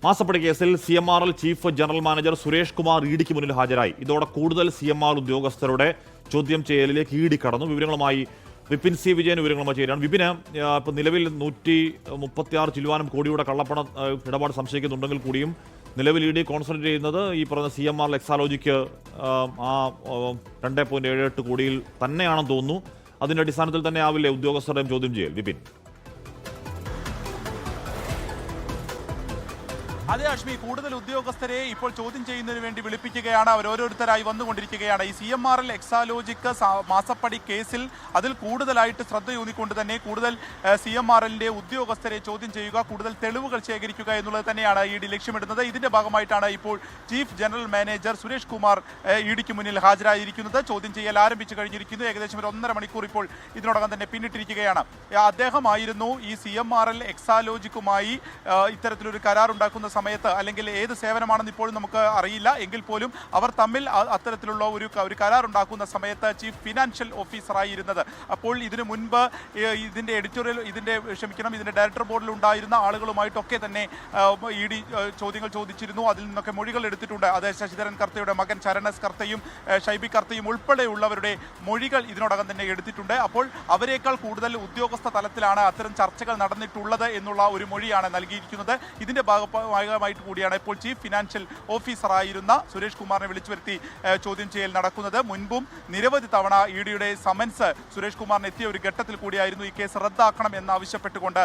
മാസപ്പടി കേസിൽ CMRL chief general manager Suresh Kumar ഇഡിക്ക് മുന്നിൽ ഹാജരായി. ഇതോടെ കൂടുതൽ CMR ഉദ്യോഗസ്ഥരുടെ ചോദ്യം ചെയ്യലിലേക്ക് ഇഡി കടന്നു. വിവരങ്ങളുമായി വിപിൻ സി വിജയൻ വിവരങ്ങളുമായി ചേരുകയാണ്. വിപിന്, ഇപ്പം നിലവിൽ 136 ചില്ലുവാനും കോടിയുടെ കള്ളപ്പണ ഇടപാട് സംശയിക്കുന്നുണ്ടെങ്കിൽ കൂടിയും നിലവിൽ ഇഡി കോൺസെൻട്രേറ്റ് ചെയ്യുന്നത് ഈ പറഞ്ഞ CMRL എക്സാലോജിക്ക് ആ 2.78 കോടിയിൽ തന്നെയാണെന്ന് തോന്നുന്നു. അതിന്റെ അടിസ്ഥാനത്തിൽ തന്നെ ആവില്ലേ ഉദ്യോഗസ്ഥരുടെയും ചോദ്യം ചെയ്യൽ? വിപിൻ. അതെ അശ്മി, കൂടുതൽ ഉദ്യോഗസ്ഥരെ ഇപ്പോൾ ചോദ്യം ചെയ്യുന്നതിന് വേണ്ടി വിളിപ്പിക്കുകയാണ്. അവർ ഓരോരുത്തരായി വന്നുകൊണ്ടിരിക്കുകയാണ്. ഈ CMRL എക്സാലോജിക്ക് മാസപ്പടി കേസിൽ അതിൽ കൂടുതലായിട്ട് ശ്രദ്ധയൂന്നിക്കൊണ്ട് തന്നെ കൂടുതൽ CMRLന്റെ ഉദ്യോഗസ്ഥരെ ചോദ്യം ചെയ്യുക, കൂടുതൽ തെളിവുകൾ ശേഖരിക്കുക എന്നുള്ളത് തന്നെയാണ് ഇഡി ലക്ഷ്യമിടുന്നത്. ഇതിന്റെ ഭാഗമായിട്ടാണ് ഇപ്പോൾ chief general manager Suresh Kumar ഇഡിക്ക് മുന്നിൽ ഹാജരായിരിക്കുന്നത്. ചോദ്യം ചെയ്യൽ ആരംഭിച്ചു കഴിഞ്ഞിരിക്കുന്നു. ഏകദേശം ഒരു 1.5 മണിക്കൂർ ഇപ്പോൾ ഇതിനോടകം തന്നെ പിന്നിട്ടിരിക്കുകയാണ്. അദ്ദേഹമായിരുന്നു ഈ CMRL എക്സാലോജിക്കുമായി ഇത്തരത്തിലൊരു കരാറുണ്ടാക്കുന്ന സമയത്ത്, അല്ലെങ്കിൽ ഏത് സേവനമാണെന്ന് ഇപ്പോഴും നമുക്ക് അറിയില്ല എങ്കിൽ പോലും അവർ തമ്മിൽ അത്തരത്തിലുള്ള ഒരു കരാറുണ്ടാക്കുന്ന സമയത്ത് ചീഫ് ഫിനാൻഷ്യൽ ഓഫീസറായി ഇരുന്നത്. അപ്പോൾ ഇതിനു മുൻപ് ഇതിന്റെ ഇതിന്റെ ഡയറക്ടർ ബോർഡിൽ ഉണ്ടായിരുന്ന ആളുകളുമായിട്ടൊക്കെ തന്നെ ഇഡി ചോദ്യങ്ങൾ ചോദിച്ചിരുന്നു. അതിൽ നിന്നൊക്കെ മൊഴികൾ എടുത്തിട്ടുണ്ട്. അത് ശശിധരൻ കർത്തയുടെ മകൻ ചരണസ് കർത്തയും ഷൈബി കർത്തയും ഉൾപ്പെടെയുള്ളവരുടെ മൊഴികൾ ഇതിനോടകം തന്നെ എടുത്തിട്ടുണ്ട്. അപ്പോൾ അവരെക്കാൾ കൂടുതൽ ഉദ്യോഗസ്ഥ തലത്തിലാണ് അത്തരം ചർച്ചകൾ നടന്നിട്ടുള്ളത് എന്നുള്ള ഒരു മൊഴിയാണ് നൽകിയിരിക്കുന്നത്. ഇതിന്റെ ഭാഗമായിട്ട് കൂടിയാണ് ഇപ്പോൾ ചീഫ് ഫിനാൻഷ്യൽ ഓഫീസറായിരുന്ന സുരേഷ് കുമാറിനെ വിളിച്ചു വരുത്തി ചോദ്യം ചെയ്യൽ നടക്കുന്നത്. മുൻപും നിരവധി തവണ ഇഡിയുടെ സമൻസ് സുരേഷ് കുമാറിന് എത്തിയ ഒരു ഘട്ടത്തിൽ കൂടിയായിരുന്നു ഈ കേസ് റദ്ദാക്കണം എന്നാവശ്യപ്പെട്ടുകൊണ്ട്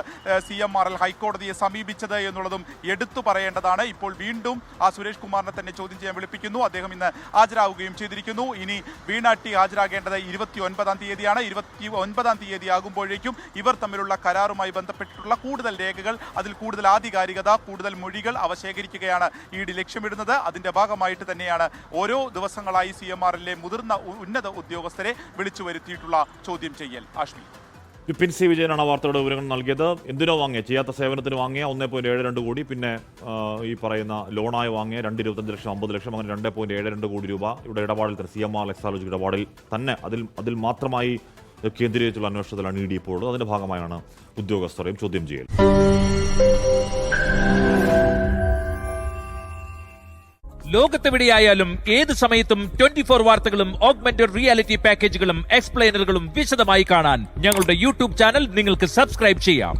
CMRL ഹൈക്കോടതിയെ സമീപിച്ചത് എന്നുള്ളതും എടുത്തു പറയേണ്ടതാണ്. ഇപ്പോൾ വീണ്ടും ആ സുരേഷ് കുമാറിനെ തന്നെ ചോദ്യം ചെയ്യാൻ വിളിപ്പിക്കുന്നു. അദ്ദേഹം ഇന്ന് ഹാജരാകുകയും ചെയ്തിരിക്കുന്നു. ഇനി വീണാട്ടി ഹാജരാകേണ്ടത് 29-ാം തീയതിയാണ്. 29-ാം തീയതി ആകുമ്പോഴേക്കും ഇവർ തമ്മിലുള്ള കരാറുമായി ബന്ധപ്പെട്ടിട്ടുള്ള കൂടുതൽ രേഖകൾ, അതിൽ കൂടുതൽ ആധികാരികത, കൂടുതൽ മൊഴികൾ അവ ശേഖരിക്കുകയാണ് ഇഡി ലക്ഷ്യമിടുന്നത്. അതിന്റെ ഭാഗമായിട്ട് തന്നെയാണ് ഓരോ ദിവസങ്ങളായി CMRLലെ മുതിർന്ന ഉന്നത ഉദ്യോഗസ്ഥരെ വിളിച്ചു വരുത്തിയിട്ടുള്ള ചോദ്യം ചെയ്യൽ. ആഷ്മി. വിപിൻ സി വിജയനാണ് വാർത്തയുടെ വിവരങ്ങൾ നൽകിയത്. എന്തിനോ വാങ്ങിയ, ചെയ്യാത്ത സേവനത്തിന് വാങ്ങിയ 1.72 കോടി, പിന്നെ ഈ പറയുന്ന ലോണായി വാങ്ങിയ 2.25 ലക്ഷം, 50 ലക്ഷം, അങ്ങനെ 2.72 കോടി രൂപ ഇവിടെ ഇടപാടിൽ CMRL എക്സാലോജി ഇടപാടിൽ തന്നെ അതിൽ മാത്രമായി കേന്ദ്രീകരിച്ചുള്ള അന്വേഷണത്തിലാണ് ഇഡി ഇപ്പോൾ. അതിന്റെ ഭാഗമായാണ് ഉദ്യോഗസ്ഥരെയും ചോദ്യം ചെയ്യൽ. ലോകത്തെവിടെയായാലും ഏത് സമയത്തും 24 വാർത്തകളും ഓഗ്മെന്റഡ് റിയാലിറ്റി പാക്കേജുകളും എക്സ്പ്ലെയിനറുകളും വിശദമായി കാണാൻ ഞങ്ങളുടെ YouTube ചാനൽ നിങ്ങൾക്ക് സബ്സ്ക്രൈബ് ചെയ്യാം.